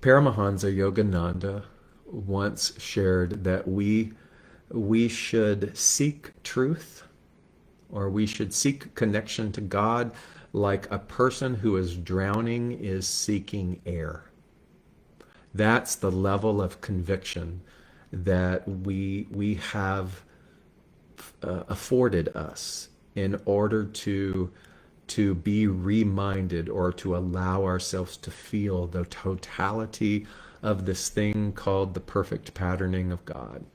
Paramahansa Yogananda once shared that we should seek truth, or we should seek connection to God like a person who is drowning is seeking air. That's the level of conviction that we have afforded us in order to be reminded, or to allow ourselves to feel the totality of this thing called the perfect patterning of God.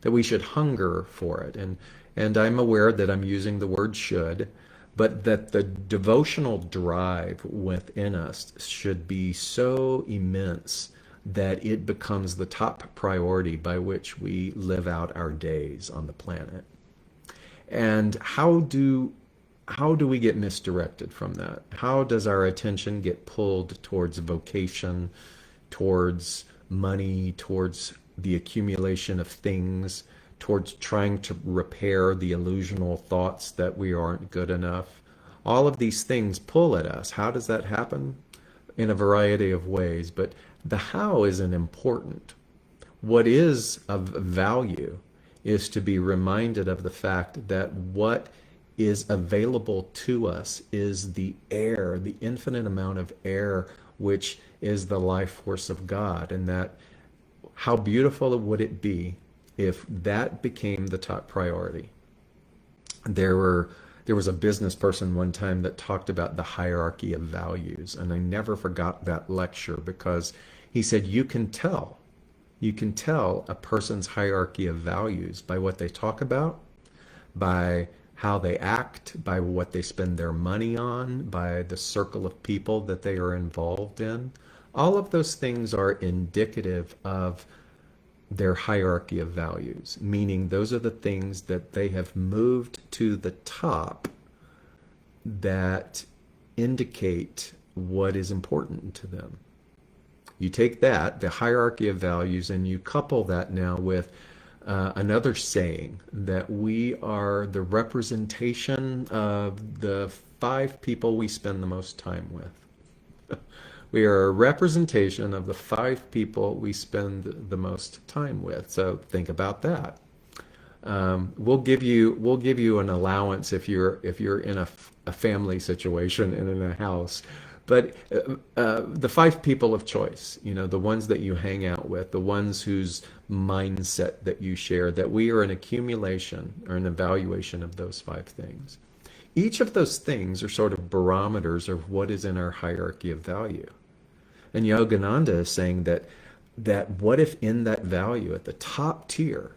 That we should hunger for it. And I'm aware that I'm using the word should, but that the devotional drive within us should be so immense that it becomes the top priority by which we live out our days on the planet. And how do we get misdirected from that? How does our attention get pulled towards vocation, towards money, towards the accumulation of things, towards trying to repair the illusional thoughts that we aren't good enough? All of these things pull at us. How does that happen? In a variety of ways, but the how isn't important. What is of value is to be reminded of the fact that what is available to us is the air, the infinite amount of air, which is the life force of God. And that, how beautiful would it be if that became the top priority? There was a business person one time that talked about the hierarchy of values, and I never forgot that lecture, because he said you can tell a person's hierarchy of values by what they talk about, by how they act, by what they spend their money on, by the circle of people that they are involved in. All of those things are indicative of their hierarchy of values, meaning those are the things that they have moved to the top that indicate what is important to them. You take that, the hierarchy of values, and you couple that now with another saying that we are the representation of the 5 people we spend the most time with. We are a representation of the 5 people we spend the most time with. So think about that. We'll give you an allowance if you're in a family situation and in a house. But the 5 people of choice, the ones that you hang out with, the ones whose mindset that you share, that we are an accumulation or an evaluation of those 5 things. Each of those things are sort of barometers of what is in our hierarchy of value. And Yogananda is saying that what if in that value at the top tier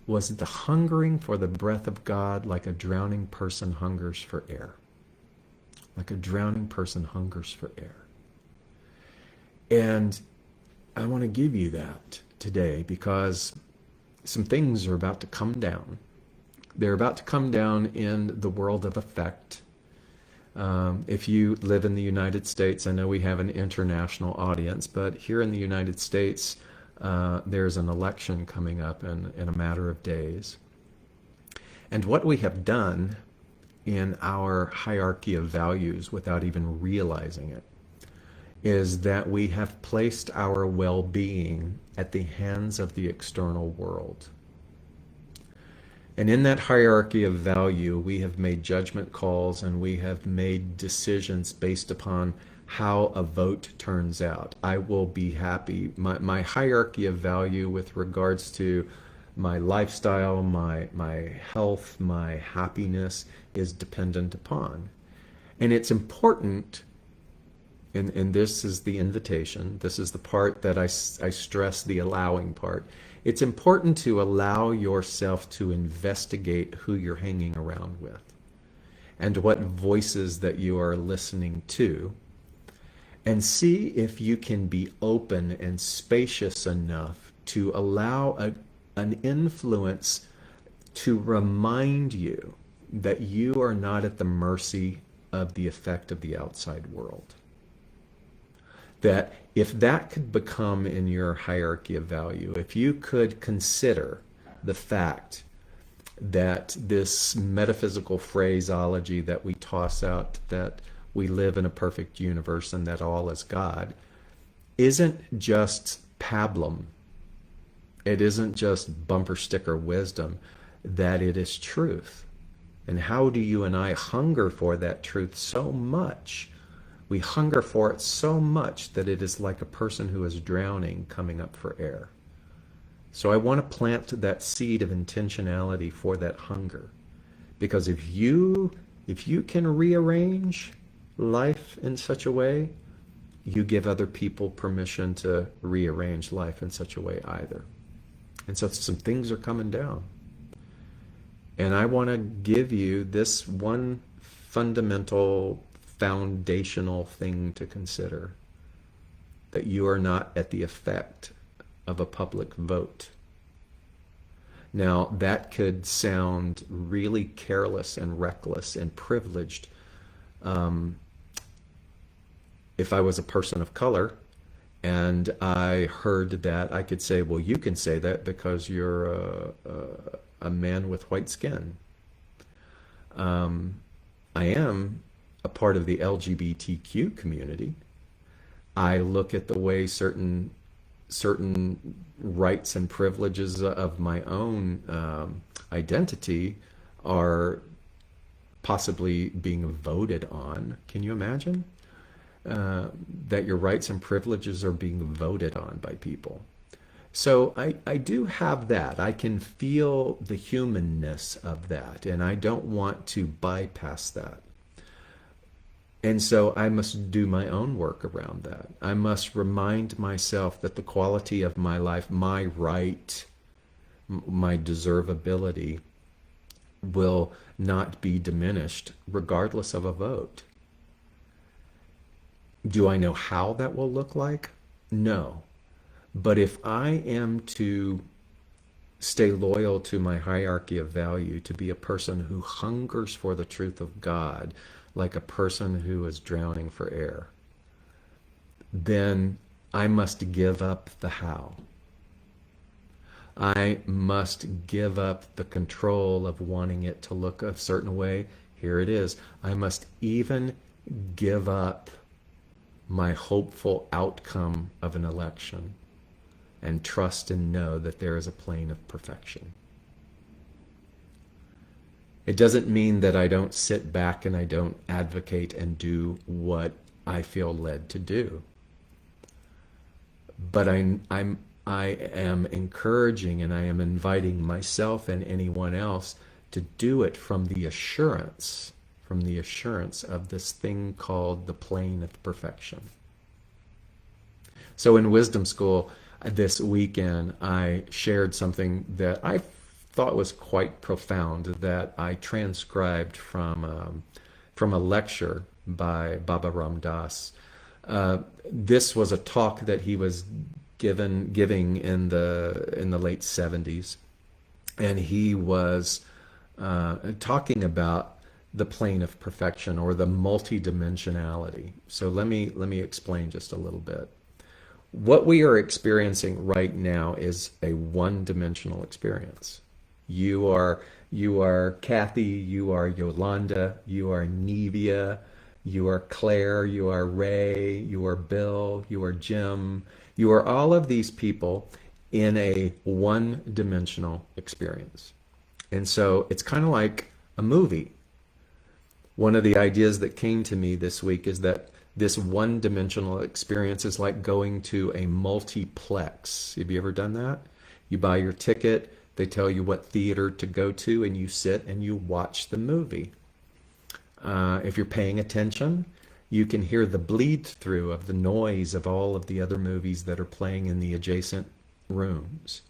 was the hungering for the breath of God, like a drowning person hungers for air. Like a drowning person hungers for air. And I want to give you that today, because some things are about to come down. They're about to come down in the world of effect. If you live in the United States, I know we have an international audience, but here in the United States, there's an election coming up in a matter of days. And what we have done in our hierarchy of values, without even realizing it, is that we have placed our well-being at the hands of the external world. And in that hierarchy of value, we have made judgment calls, and we have made decisions based upon how a vote turns out. I will be happy. My hierarchy of value with regards to my lifestyle, my health, my happiness is dependent upon. And it's important, and this is the invitation, this is the part that I stress, the allowing part. It's important to allow yourself to investigate who you're hanging around with and what voices that you are listening to, and see if you can be open and spacious enough to allow an influence to remind you that you are not at the mercy of the effect of the outside world. That if that could become in your hierarchy of value, if you could consider the fact that this metaphysical phraseology that we toss out, that we live in a perfect universe and that all is God, isn't just pablum. It isn't just bumper sticker wisdom, that it is truth. And how do you and I hunger for that truth so much? We hunger for it so much that it is like a person who is drowning coming up for air. So I want to plant that seed of intentionality for that hunger. Because if you can rearrange life in such a way, you give other people permission to rearrange life in such a way either. And so some things are coming down. And I want to give you this one fundamental, foundational thing to consider, that you are not at the effect of a public vote. Now, that could sound really careless and reckless and privileged. If I was a person of color and I heard that, I could say, well, you can say that because you're a man with white skin. I am a part of the LGBTQ community. I look at the way certain rights and privileges of my own identity are possibly being voted on. Can you imagine that your rights and privileges are being voted on by people? So I do have that. I can feel the humanness of that, and I don't want to bypass that. And so I must do my own work around that. I must remind myself that the quality of my life, my right, my deservability will not be diminished regardless of a vote. Do I know how that will look like? No. But if I am to stay loyal to my hierarchy of value, to be a person who hungers for the truth of God, like a person who is drowning for air, then I must give up the how. I must give up the control of wanting it to look a certain way. Here it is. I must even give up my hopeful outcome of an election and trust and know that there is a plane of perfection. It doesn't mean that I don't sit back and I don't advocate and do what I feel led to do. But I am encouraging and I am inviting myself and anyone else to do it from the assurance of this thing called the plane of perfection. So in Wisdom School this weekend, I shared something that I thought was quite profound, that I transcribed from a lecture by Baba Ram Dass. This was a talk that he was giving in the late 70s, and he was talking about the plane of perfection, or the multidimensionality. So let me explain just a little bit. What we are experiencing right now is a one-dimensional experience. You are Kathy, you are Yolanda, you are Nevia, you are Claire, you are Ray, you are Bill, you are Jim. You are all of these people in a one-dimensional experience. And so it's kind of like a movie. One of the ideas that came to me this week is that this one-dimensional experience is like going to a multiplex. Have you ever done that? You buy your ticket, they tell you what theater to go to, and you sit and you watch the movie. If you're paying attention, you can hear the bleed through of the noise of all of the other movies that are playing in the adjacent rooms.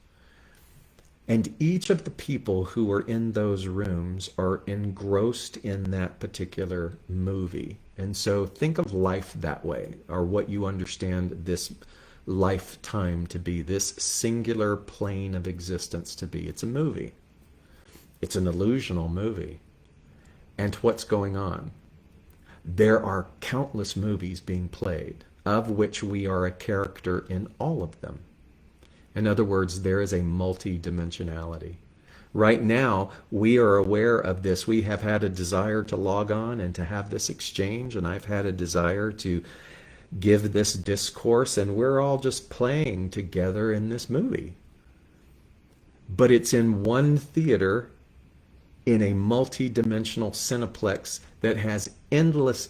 And each of the people who are in those rooms are engrossed in that particular movie. And so think of life that way, or what you understand this lifetime to be, this singular plane of existence to be. It's a movie. It's an illusional movie. And what's going on? There are countless movies being played, of which we are a character in all of them. In other words, there is a multi-dimensionality. Right now, we are aware of this. We have had a desire to log on and to have this exchange, and I've had a desire to give this discourse, and we're all just playing together in this movie. But it's in one theater in a multi-dimensional cineplex that has endless,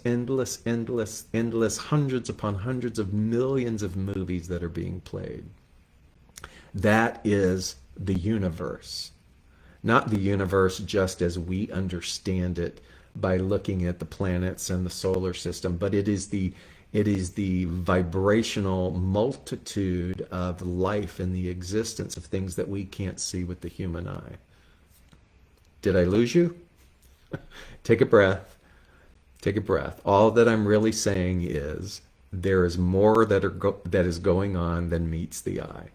hundreds upon hundreds of millions of movies that are being played. That is the universe. Not the universe just as we understand it by looking at the planets and the solar system, but it is the vibrational multitude of life and the existence of things that we can't see with the human eye. Did I lose you? Take a breath. Take a breath. All that I'm really saying is there is more that is going on than meets the eye.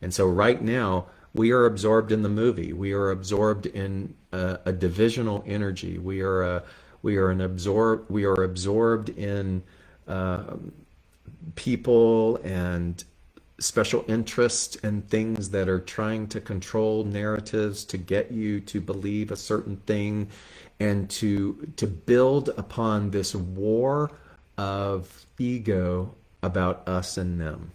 And so right now, we are absorbed in the movie. We are absorbed in a divisional energy. We are absorbed in people and special interests and things that are trying to control narratives to get you to believe a certain thing, and to build upon this war of ego about us and them.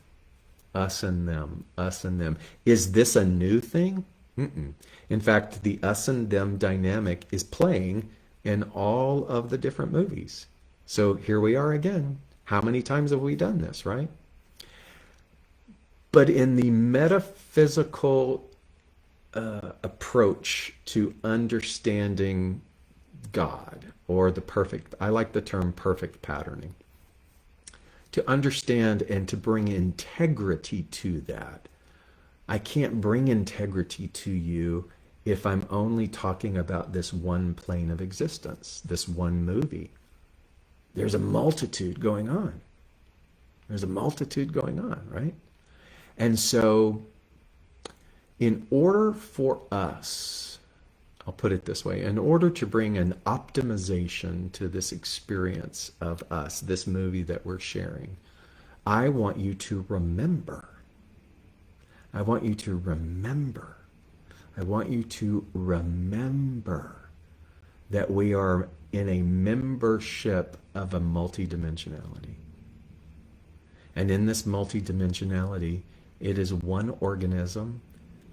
Us and them, us and them. Is this a new thing? Mm-mm. In fact, the us and them dynamic is playing in all of the different movies. So here we are again. How many times have we done this, right? But in the metaphysical approach to understanding God, or the perfect, I like the term perfect patterning, to understand and to bring integrity to that. I can't bring integrity to you if I'm only talking about this one plane of existence, this one movie. There's a multitude going on. There's a multitude going on, right? And so in order for us, I'll put it this way, in order to bring an optimization to this experience of us, this movie that we're sharing, I want you to remember. I want you to remember. I want you to remember that we are in a membership of a multidimensionality. And in this multidimensionality, it is one organism,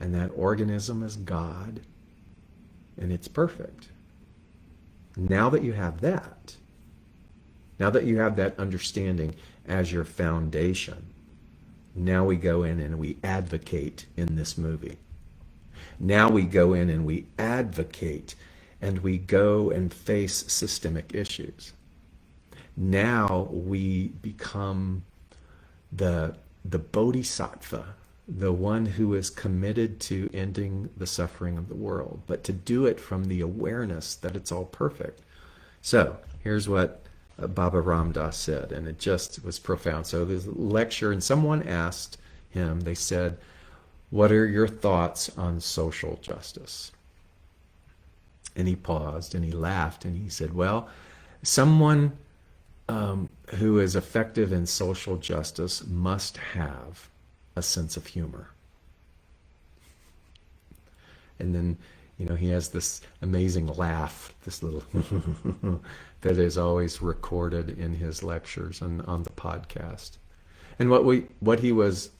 and that organism is God, and it's perfect. Now that you have that, now that you have that understanding as your foundation, now we go in and we advocate in this movie. Now we go in and we advocate, and we go and face systemic issues. Now we become the Bodhisattva, the one who is committed to ending the suffering of the world, but to do it from the awareness that it's all perfect. So here's what Baba Ram Dass said, and it just was profound. So there's a lecture, and someone asked him, they said, "What are your thoughts on social justice?" And he paused and he laughed and he said, "Well, someone who is effective in social justice must have a sense of humor." And then, he has this amazing laugh, this little that is always recorded in his lectures and on the podcast. And what he was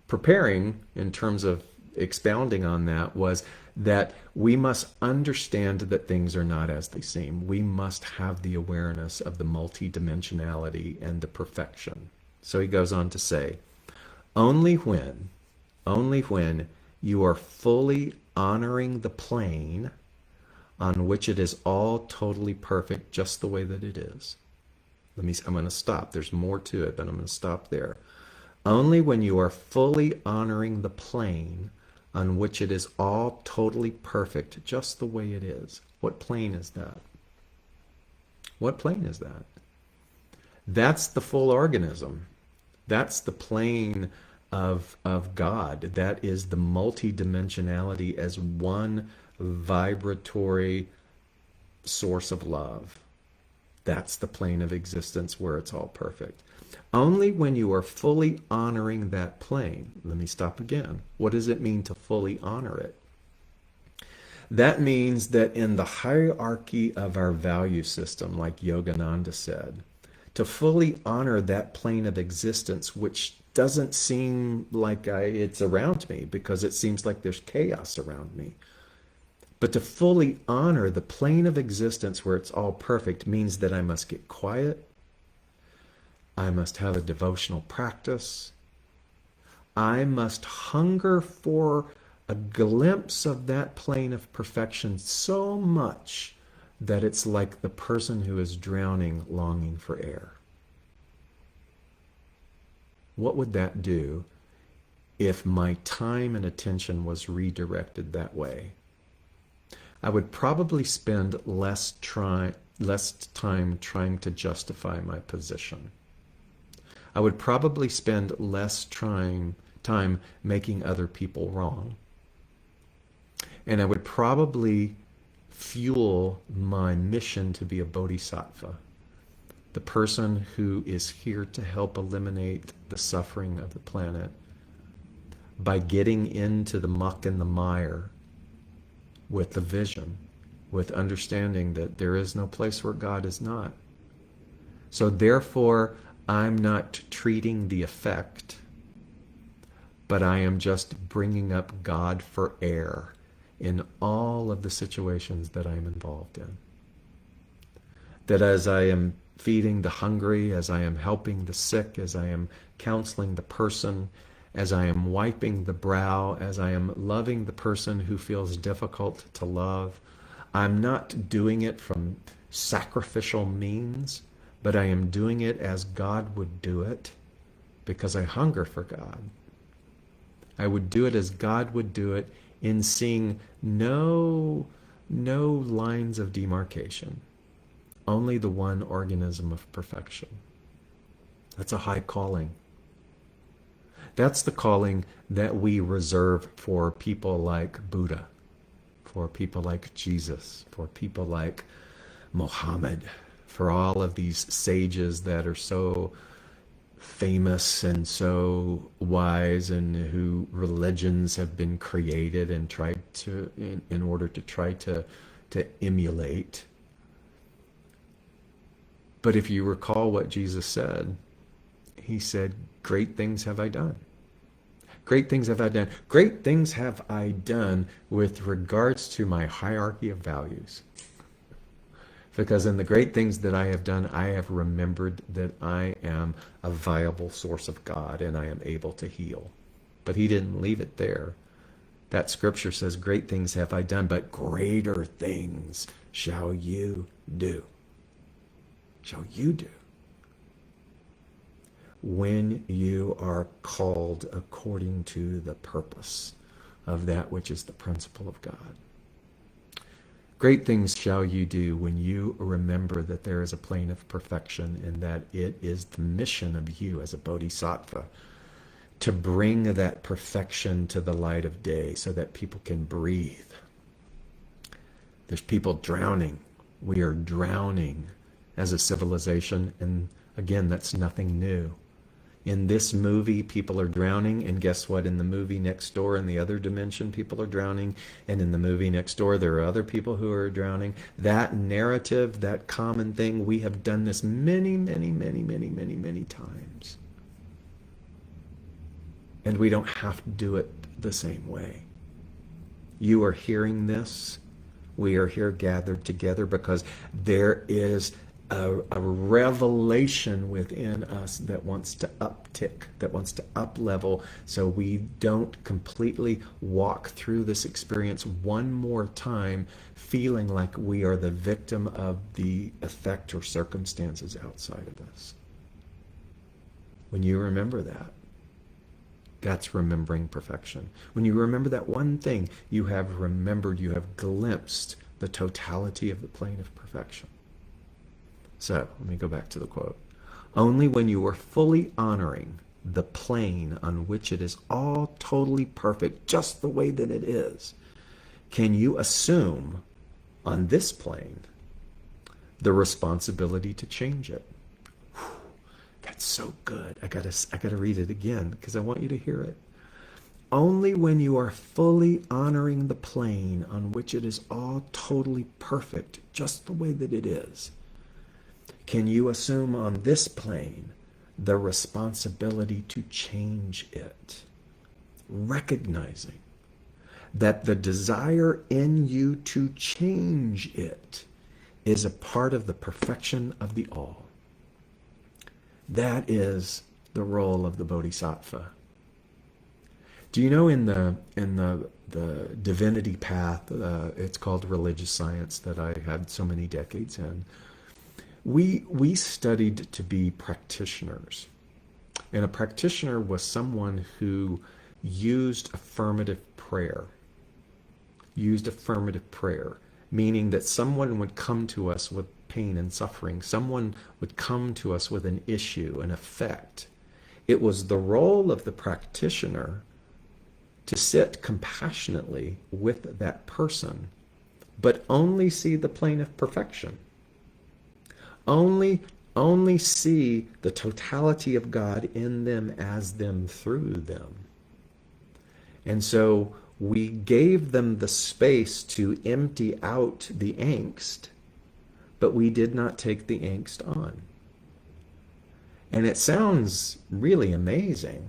preparing in terms of expounding on that was that we must understand that things are not as they seem. We must have the awareness of the multidimensionality and the perfection. So he goes on to say, only when you are fully honoring the plane on which it is all totally perfect just the way that it is. I'm going to stop. There's more to it, but I'm going to stop there. Only when you are fully honoring the plane on which it is all totally perfect just the way it is. What plane is that? What plane is that? That's the full organism. That's the plane of God. That is the multidimensionality as one vibratory source of love. That's the plane of existence where it's all perfect. Only when you are fully honoring that plane. Let me stop again. What does it mean to fully honor it? That means that in the hierarchy of our value system, like Yogananda said, to fully honor that plane of existence, which doesn't seem like it's around me because it seems like there's chaos around me. But to fully honor the plane of existence where it's all perfect means that I must get quiet. I must have a devotional practice. I must hunger for a glimpse of that plane of perfection so much that it's like the person who is drowning, longing for air. What would that do if my time and attention was redirected that way? I would probably spend less time trying to justify my position. I would probably spend less time making other people wrong. And I would probably fuel my mission to be a bodhisattva, the person who is here to help eliminate the suffering of the planet by getting into the muck and the mire with the vision, with understanding that there is no place where God is not. So therefore, I'm not treating the effect, but I am just bringing up God for air in all of the situations that I'm involved in. That as I am feeding the hungry, as I am helping the sick, as I am counseling the person, as I am wiping the brow, as I am loving the person who feels difficult to love, I'm not doing it from sacrificial means, but I am doing it as God would do it because I hunger for God. I would do it as God would do it in seeing no lines of demarcation, only the one organism of perfection. That's a high calling. That's the calling that we reserve for people like Buddha, for people like Jesus, for people like Muhammad, for all of these sages that are so famous and so wise, and who religions have been created and tried to in order to try to emulate. But if you recall what Jesus said, he said, "Great things have I done. Great things have I done. Great things have I done with regards to my hierarchy of values." Because in the great things that I have done, I have remembered that I am a viable source of God and I am able to heal. But he didn't leave it there. That scripture says, "Great things have I done, but greater things shall you do." Shall you do. When you are called according to the purpose of that which is the principle of God. Great things shall you do when you remember that there is a plane of perfection and that it is the mission of you as a bodhisattva to bring that perfection to the light of day so that people can breathe. There's people drowning. We are drowning as a civilization, and again, that's nothing new. In this movie, people are drowning, and guess what? In the movie next door, in the other dimension, people are drowning, and in the movie next door, there are other people who are drowning. That narrative, that common thing, we have done this many times. And we don't have to do it the same way. You are hearing this. We are here gathered together because there is a revelation within us that wants to uptick, that wants to up level, so we don't completely walk through this experience one more time feeling like we are the victim of the effect or circumstances outside of us. When you remember that, that's remembering perfection. When you remember that one thing, you have remembered, you have glimpsed the totality of the plane of perfection. So, let me go back to the quote. Only when you are fully honoring the plane on which it is all totally perfect, just the way that it is, can you assume on this plane the responsibility to change it. Whew, that's so good. I gotta read it again because I want you to hear it. Only when you are fully honoring the plane on which it is all totally perfect, just the way that it is, Can you assume on this plane the responsibility to change it? Recognizing that the desire in you to change it is a part of the perfection of the all. That is the role of the Bodhisattva. Do you know in the divinity path, it's called religious science that I had so many decades in, we studied to be practitioners. And a practitioner was someone who used affirmative prayer. Meaning that someone would come to us with pain and suffering. Someone would come to us with an issue, an effect. It was the role of the practitioner to sit compassionately with that person, but only see the plane of perfection. Only see the totality of God in them, as them, through them. And so we gave them the space to empty out the angst, but we did not take the angst on. And it sounds really amazing,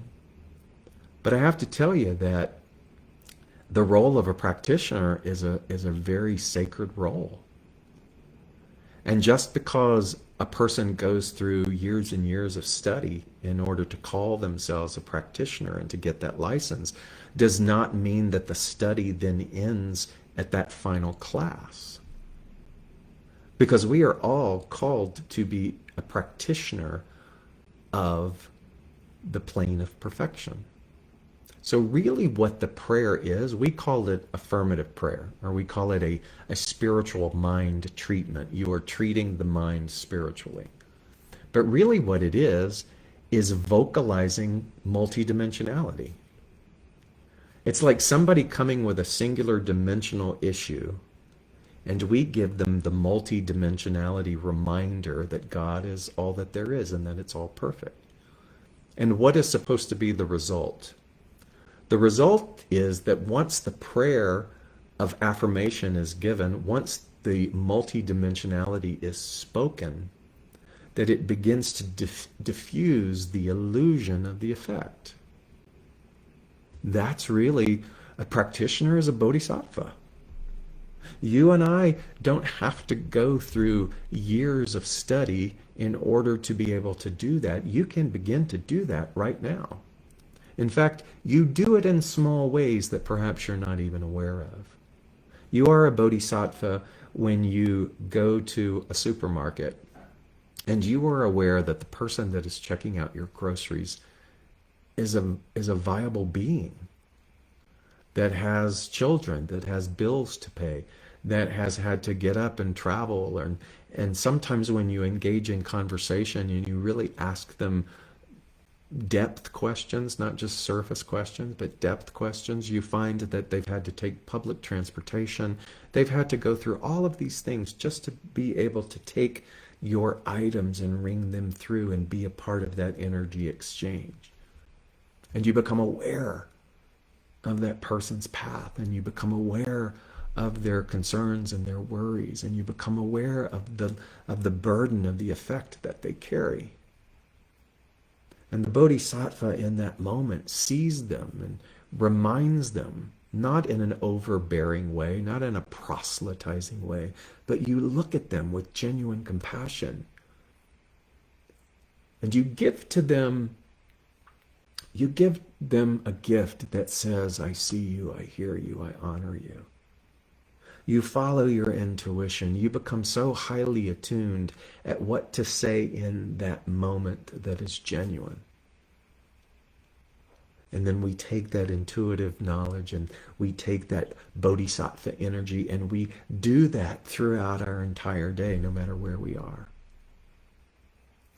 but I have to tell you that the role of a practitioner is a very sacred role. And just because a person goes through years and years of study in order to call themselves a practitioner and to get that license does not mean that the study then ends at that final class. Because we are all called to be a practitioner of the plane of perfection. So really what the prayer is, we call it affirmative prayer, or we call it a spiritual mind treatment. You are treating the mind spiritually. But really what it is vocalizing multidimensionality. It's like somebody coming with a singular dimensional issue, and we give them the multidimensionality reminder that God is all that there is and that it's all perfect. And what is supposed to be the result? The result is that once the prayer of affirmation is given, once the multidimensionality is spoken, that it begins to diffuse the illusion of the effect. That's really, a practitioner is a bodhisattva. You and I don't have to go through years of study in order to be able to do that. You can begin to do that right now. In fact, you do it in small ways that perhaps you're not even aware of. You are a bodhisattva when you go to a supermarket and you are aware that the person that is checking out your groceries is a viable being that has children, that has bills to pay, that has had to get up and travel. And sometimes when you engage in conversation and you really ask them depth questions, not just surface questions, but depth questions, you find that they've had to take public transportation. They've had to go through all of these things just to be able to take your items and ring them through and be a part of that energy exchange. And you become aware of that person's path, and you become aware of their concerns and their worries, and you become aware of the burden of the effect that they carry. And the bodhisattva in that moment sees them and reminds them, not in an overbearing way, not in a proselytizing way, but you look at them with genuine compassion. And you give them a gift that says, I see you, I hear you, I honor you. You follow your intuition. You become so highly attuned at what to say in that moment that is genuine. And then we take that intuitive knowledge and we take that bodhisattva energy and we do that throughout our entire day, no matter where we are.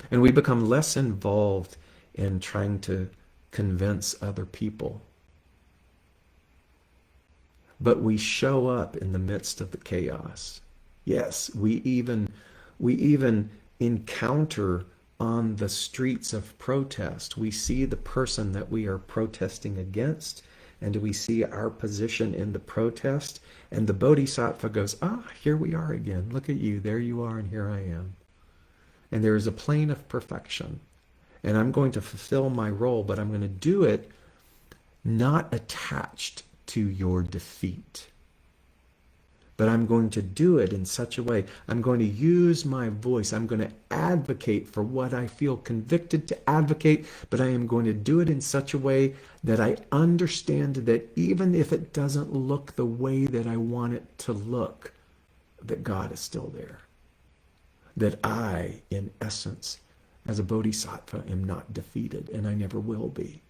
And we become less involved in trying to convince other people. But we show up in the midst of the chaos. Yes, we even encounter on the streets of protest. We see the person that we are protesting against, and we see our position in the protest, and the bodhisattva goes, here we are again. Look at you. There you are, and here I am. And there is a plane of perfection. And I'm going to fulfill my role, but I'm going to do it not attached to your defeat. But I'm going to do it in such a way. I'm going to use my voice. I'm going to advocate for what I feel convicted to advocate, but I am going to do it in such a way that I understand that even if it doesn't look the way that I want it to look, that God is still there. That I, in essence, as a Bodhisattva, am not defeated, and I never will be.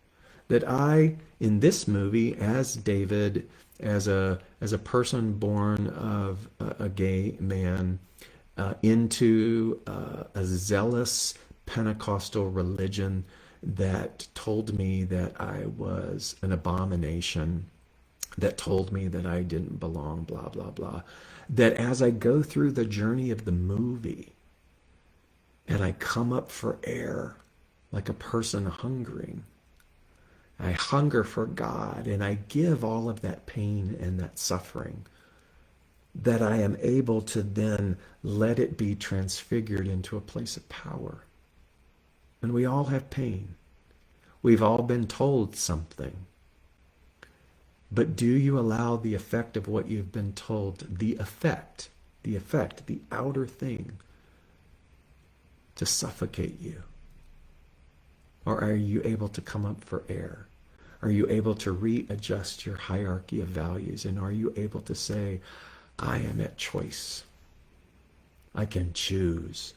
That I, in this movie, as David, as a person born of a gay man into a zealous Pentecostal religion that told me that I was an abomination, that told me that I didn't belong, blah, blah, blah. That as I go through the journey of the movie and I come up for air like a person hungering, I hunger for God and I give all of that pain and that suffering, that I am able to then let it be transfigured into a place of power. And we all have pain. We've all been told something. But do you allow the effect of what you've been told, the outer thing, to suffocate you? Or are you able to come up for air? Are you able to readjust your hierarchy of values? And are you able to say, I am at choice. I can choose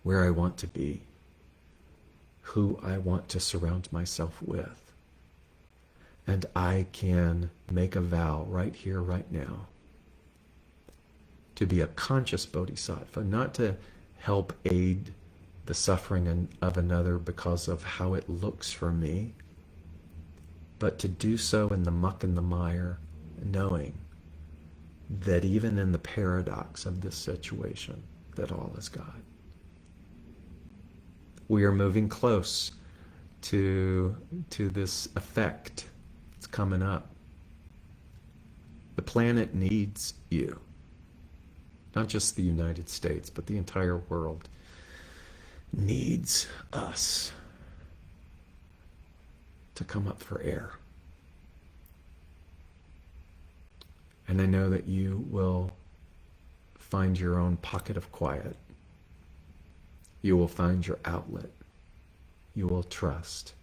where I want to be, who I want to surround myself with. And I can make a vow right here, right now, to be a conscious bodhisattva, not to help aid the suffering of another because of how it looks for me, but to do so in the muck and the mire, knowing that even in the paradox of this situation, that all is God. We are moving close to this effect. It's coming up. The planet needs you. Not just the United States, but the entire world needs us to come up for air. And I know that you will find your own pocket of quiet. You will find your outlet. You will trust.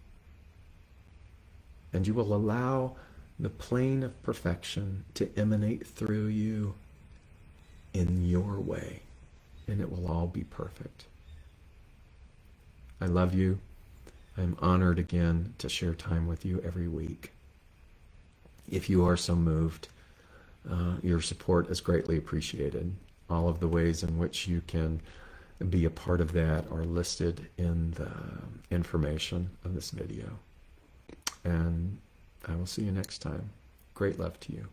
And you will allow the plane of perfection to emanate through you in your way. And it will all be perfect. I love you. I'm honored again to share time with you every week. If you are so moved, your support is greatly appreciated. All of the ways in which you can be a part of that are listed in the information of this video. And I will see you next time. Great love to you.